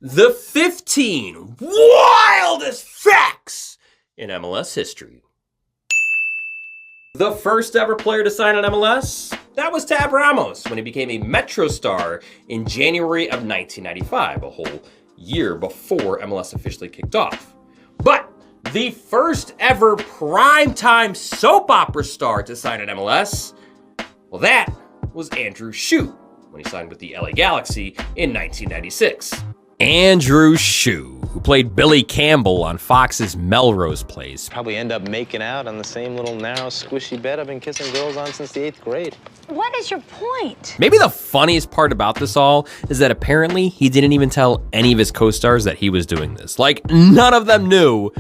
The 15 wildest facts in MLS history. The first ever player to sign on MLS, that was Tab Ramos when he became a Metro star in January of 1995, a whole year before MLS officially kicked off. But the first ever primetime soap opera star to sign on MLS, well, that was Andrew Shue when he signed with the LA Galaxy in 1996. Andrew Shue, who played Billy Campbell on Fox's Melrose Place. Probably end up making out on the same little narrow, squishy bed I've been kissing girls on since the 8th grade. What is your point? Maybe the funniest part about this all is that apparently he didn't even tell any of his co-stars that he was doing this. Like, none of them knew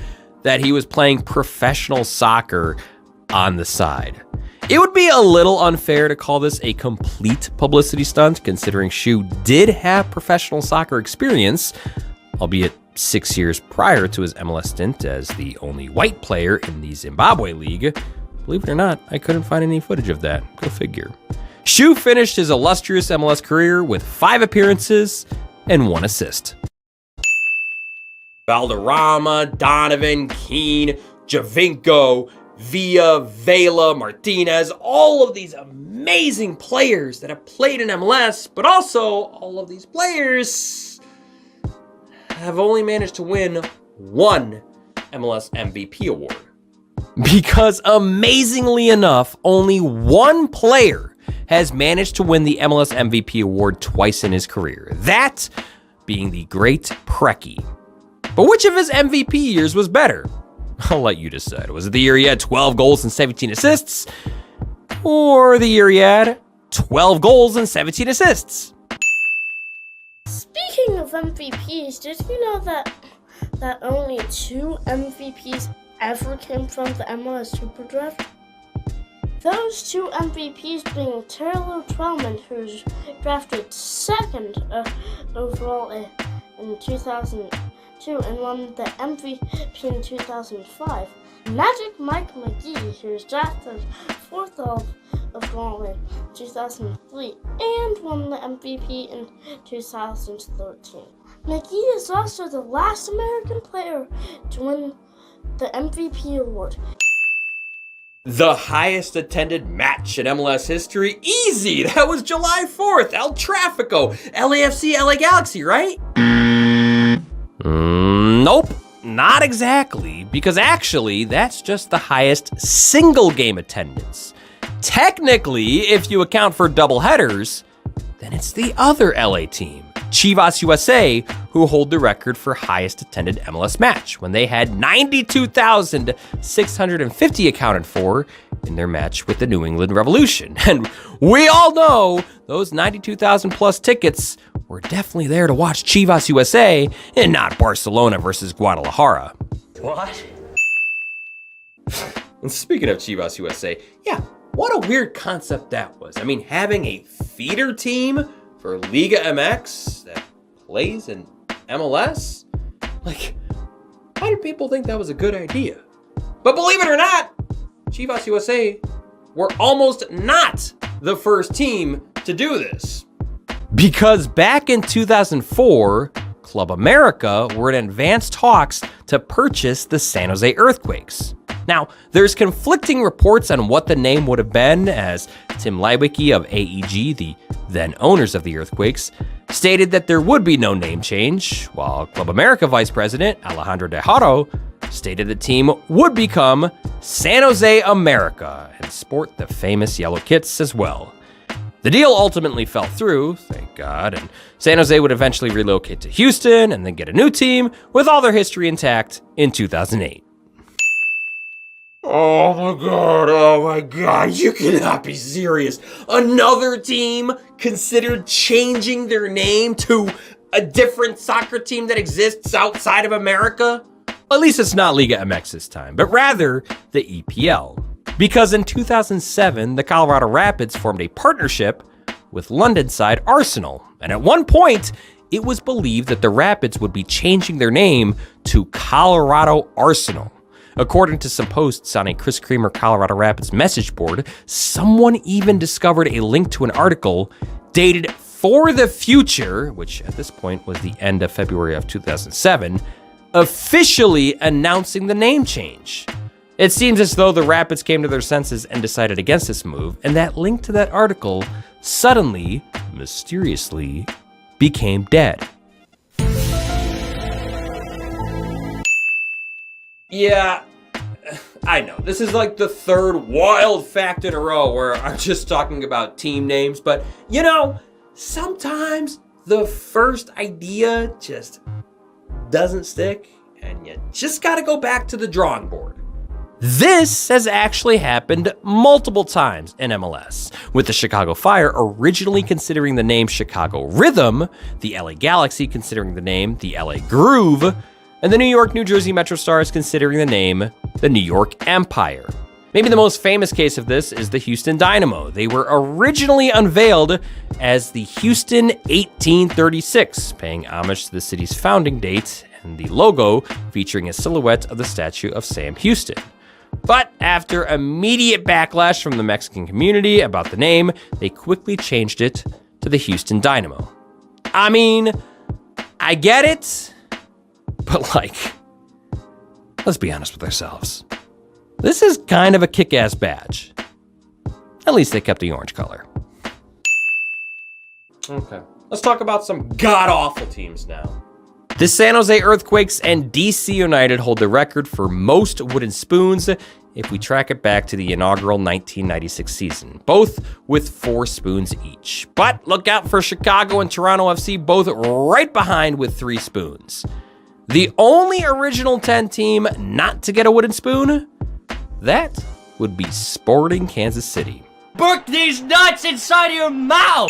that he was playing professional soccer on the side. It would be a little unfair to call this a complete publicity stunt, considering Shue did have professional soccer experience, albeit 6 years prior to his MLS stint as the only white player in the Zimbabwe League. Believe it or not, I couldn't find any footage of that. Go figure. Shue finished his illustrious MLS career with 5 appearances and 1 assist. Valderrama, Donovan, Keane, Javinko, Villa, Vela, Martinez, all of these amazing players that have played in MLS, but also all of these players have only managed to win 1 MLS MVP award. Because amazingly enough, only 1 player has managed to win the MLS MVP award twice in his career. That being the great Preki. But which of his MVP years was better? I'll let you decide. Was it the year he had 12 goals and 17 assists? Or the year he had 12 goals and 17 assists? Speaking of MVPs, did you know that only 2 MVPs ever came from the MLS Super Draft? Those 2 MVPs being Taylor Twellman, who was drafted 2nd overall in 2002 and won the MVP in 2005. Magic Mike McGee, who was drafted 4th overall in 2003 and won the MVP in 2013. McGee is also the last American player to win the MVP award. The highest attended match in MLS history? Easy! That was July 4th, El Tráfico, LAFC, LA Galaxy, right? Nope, not exactly, because actually that's just the highest single game attendance. Technically, if you account for double headers, then it's the other LA team, Chivas USA, who hold the record for highest attended MLS match when they had 92,650 accounted for in their match with the New England Revolution. And we all know those 92,000 plus tickets were definitely there to watch Chivas USA and not Barcelona versus Guadalajara. What? And speaking of Chivas USA, yeah, what a weird concept that was. I mean, having a feeder team for Liga MX that plays in MLS? Like, why did people think that was a good idea? But believe it or not, Chivas USA were almost not the first team to do this. Because back in 2004, Club America were in advanced talks to purchase the San Jose Earthquakes. Now, there's conflicting reports on what the name would have been, as Tim Leiweke of AEG, the then owners of the Earthquakes, stated that there would be no name change, while Club America Vice President Alejandro De Haro stated the team would become San Jose America and sport the famous yellow kits as well. The deal ultimately fell through, thank God, and San Jose would eventually relocate to Houston and then get a new team with all their history intact in 2008. Oh my god, you cannot be serious. Another team considered changing their name to a different soccer team that exists outside of America? At least it's not Liga MX this time, but rather the EPL. Because in 2007, the Colorado Rapids formed a partnership with London side Arsenal, and at one point, it was believed that the Rapids would be changing their name to Colorado Arsenal. According to some posts on a Chris Creamer Colorado Rapids message board, someone even discovered a link to an article dated for the Future, which at this point was the end of February of 2007, officially announcing the name change. It seems as though the Rapids came to their senses and decided against this move, and that link to that article suddenly, mysteriously, became dead. Yeah, I know, this is like the third wild fact in a row where I'm just talking about team names, but you know, sometimes the first idea just doesn't stick, and you just gotta go back to the drawing board. This has actually happened multiple times in MLS, with the Chicago Fire originally considering the name Chicago Rhythm, the LA Galaxy considering the name the LA Groove, and the New York, New Jersey Metro Stars considering the name the New York Empire. Maybe the most famous case of this is the Houston Dynamo. They were originally unveiled as the Houston 1836, paying homage to the city's founding date, and the logo featuring a silhouette of the statue of Sam Houston. But after immediate backlash from the Mexican community about the name, they quickly changed it to the Houston Dynamo. I mean, I get it, but like, let's be honest with ourselves. This is kind of a kick-ass badge. At least they kept the orange color. Okay, let's talk about some god-awful teams now. The San Jose Earthquakes and DC United hold the record for most wooden spoons if we track it back to the inaugural 1996 season, both with 4 spoons each. But look out for Chicago and Toronto FC, both right behind with 3 spoons. The only original 10 team not to get a wooden spoon, that would be Sporting Kansas City. Burk these nuts inside of your mouth!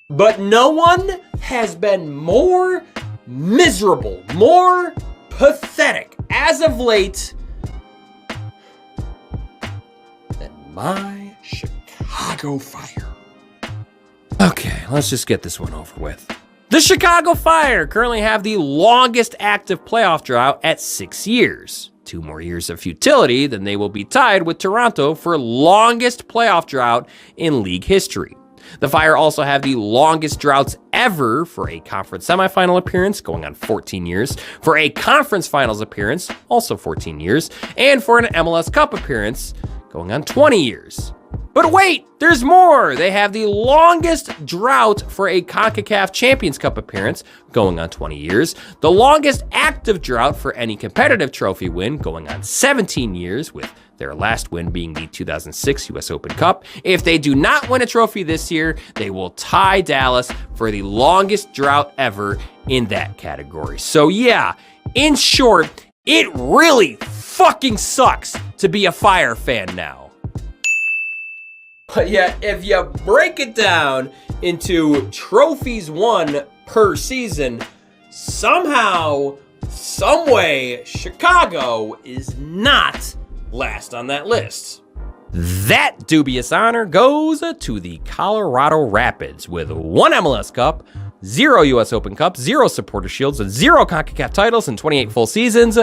But no one has been more miserable, more pathetic as of late than my Chicago Fire. Okay, let's just get this one over with. The Chicago Fire currently have the longest active playoff drought at 6 years. 2 more years of futility, then they will be tied with Toronto for longest playoff drought in league history. The Fire also have the longest droughts ever for a conference semifinal appearance, going on 14 years, for a conference finals appearance, also 14 years, and for an MLS Cup appearance, going on 20 years. But wait, there's more! They have the longest drought for a CONCACAF Champions Cup appearance, going on 20 years, the longest active drought for any competitive trophy win, going on 17 years, with their last win being the 2006 US Open Cup. If they do not win a trophy this year, they will tie Dallas for the longest drought ever in that category. So yeah, in short, it really fucking sucks to be a Fire fan now. But yeah, if you break it down into trophies won per season, somehow, someway, Chicago is not last on that list. That dubious honor goes to the Colorado Rapids with 1 MLS Cup, 0 US Open Cup, 0 Supporter Shields, and 0 CONCACAF titles in 28 full seasons.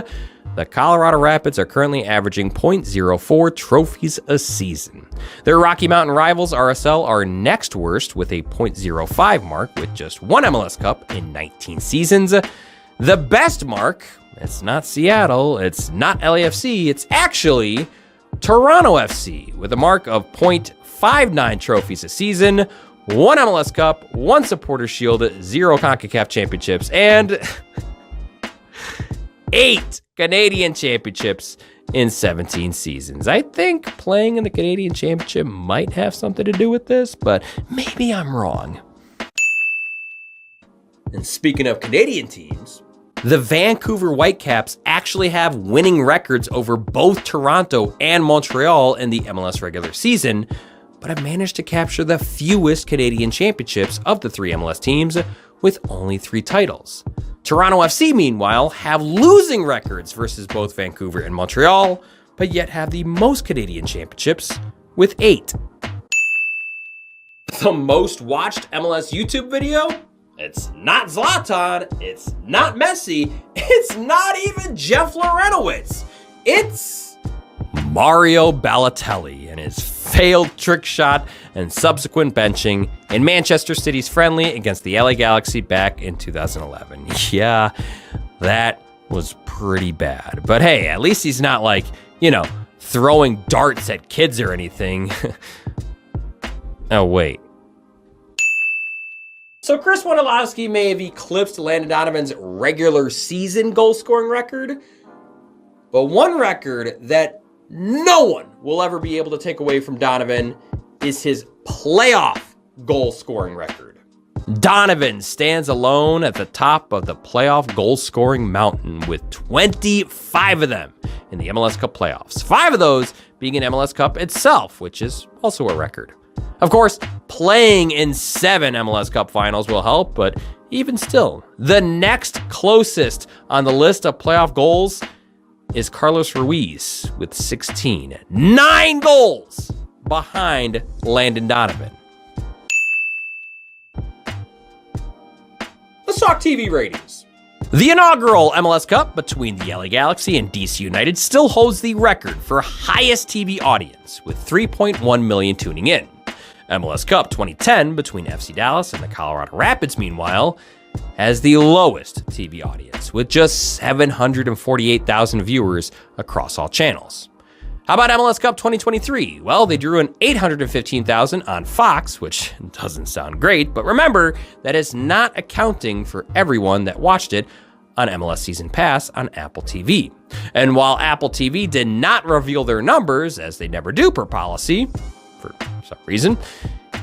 The Colorado Rapids are currently averaging .04 trophies a season. Their Rocky Mountain rivals, RSL, are next worst with a .05 mark with just 1 MLS Cup in 19 seasons. The best mark, it's not Seattle, it's not LAFC, it's actually Toronto FC with a mark of .59 trophies a season, 1 MLS Cup, 1 Supporter Shield, 0 CONCACAF championships, and 8 Canadian championships in 17 seasons. I think playing in the Canadian Championship might have something to do with this, but maybe I'm wrong. And speaking of Canadian teams, the Vancouver Whitecaps actually have winning records over both Toronto and Montreal in the MLS regular season, but have managed to capture the fewest Canadian championships of the 3 MLS teams with only 3 titles. Toronto FC, meanwhile, have losing records versus both Vancouver and Montreal, but yet have the most Canadian championships with 8. The most watched MLS YouTube video? It's not Zlatan, it's not Messi, it's not even Jeff Larentowicz. It's Mario Balotelli and his failed trick shot and subsequent benching in Manchester City's friendly against the LA Galaxy back in 2011. Yeah, that was pretty bad. But hey, at least he's not like, throwing darts at kids or anything. Oh, wait. So Chris Wondolowski may have eclipsed Landon Donovan's regular season goal scoring record, but one record that no one will ever be able to take away from Donovan is his playoff goal scoring record. Donovan stands alone at the top of the playoff goal scoring mountain with 25 of them in the MLS Cup playoffs. 5 of those being in MLS Cup itself, which is also a record. Of course, playing in 7 MLS Cup finals will help, but even still, the next closest on the list of playoff goals is Carlos Ruiz with 16. 9 goals behind Landon Donovan. Let's talk TV ratings. The inaugural MLS Cup between the LA Galaxy and DC United still holds the record for highest TV audience, with 3.1 million tuning in. MLS Cup 2010 between FC Dallas and the Colorado Rapids, meanwhile, has the lowest TV audience, with just 748,000 viewers across all channels. How about MLS Cup 2023? Well, they drew in 815,000 on Fox, which doesn't sound great, but remember, that is not accounting for everyone that watched it on MLS Season Pass on Apple TV. And while Apple TV did not reveal their numbers, as they never do per policy, for some reason,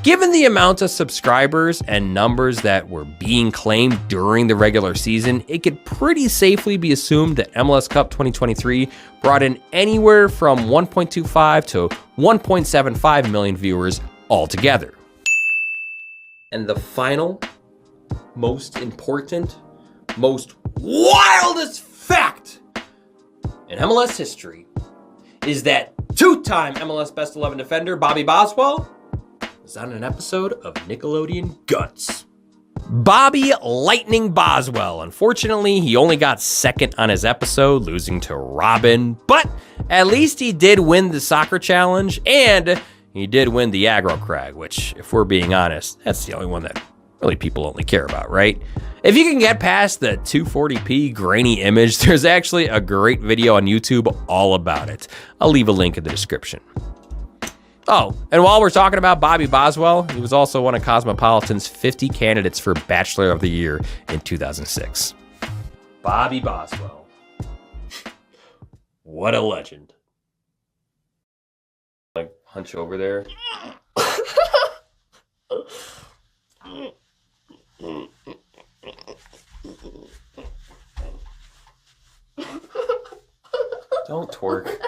given the amount of subscribers and numbers that were being claimed during the regular season, it could pretty safely be assumed that MLS Cup 2023 brought in anywhere from 1.25 to 1.75 million viewers altogether. And the final, most important, most wildest fact in MLS history is that 2-time MLS Best 11 defender Bobby Boswell was on an episode of Nickelodeon Guts. Bobby Lightning Boswell. Unfortunately, he only got second on his episode, losing to Robin, but at least he did win the soccer challenge, and he did win the aggro crag, which, if we're being honest, that's the only one that really people only care about, right? If you can get past the 240p grainy image, there's actually a great video on YouTube all about it. I'll leave a link in the description. Oh, and while we're talking about Bobby Boswell, he was also one of Cosmopolitan's 50 candidates for Bachelor of the Year in 2006. Bobby Boswell. What a legend. Like, hunch over there. Don't twerk.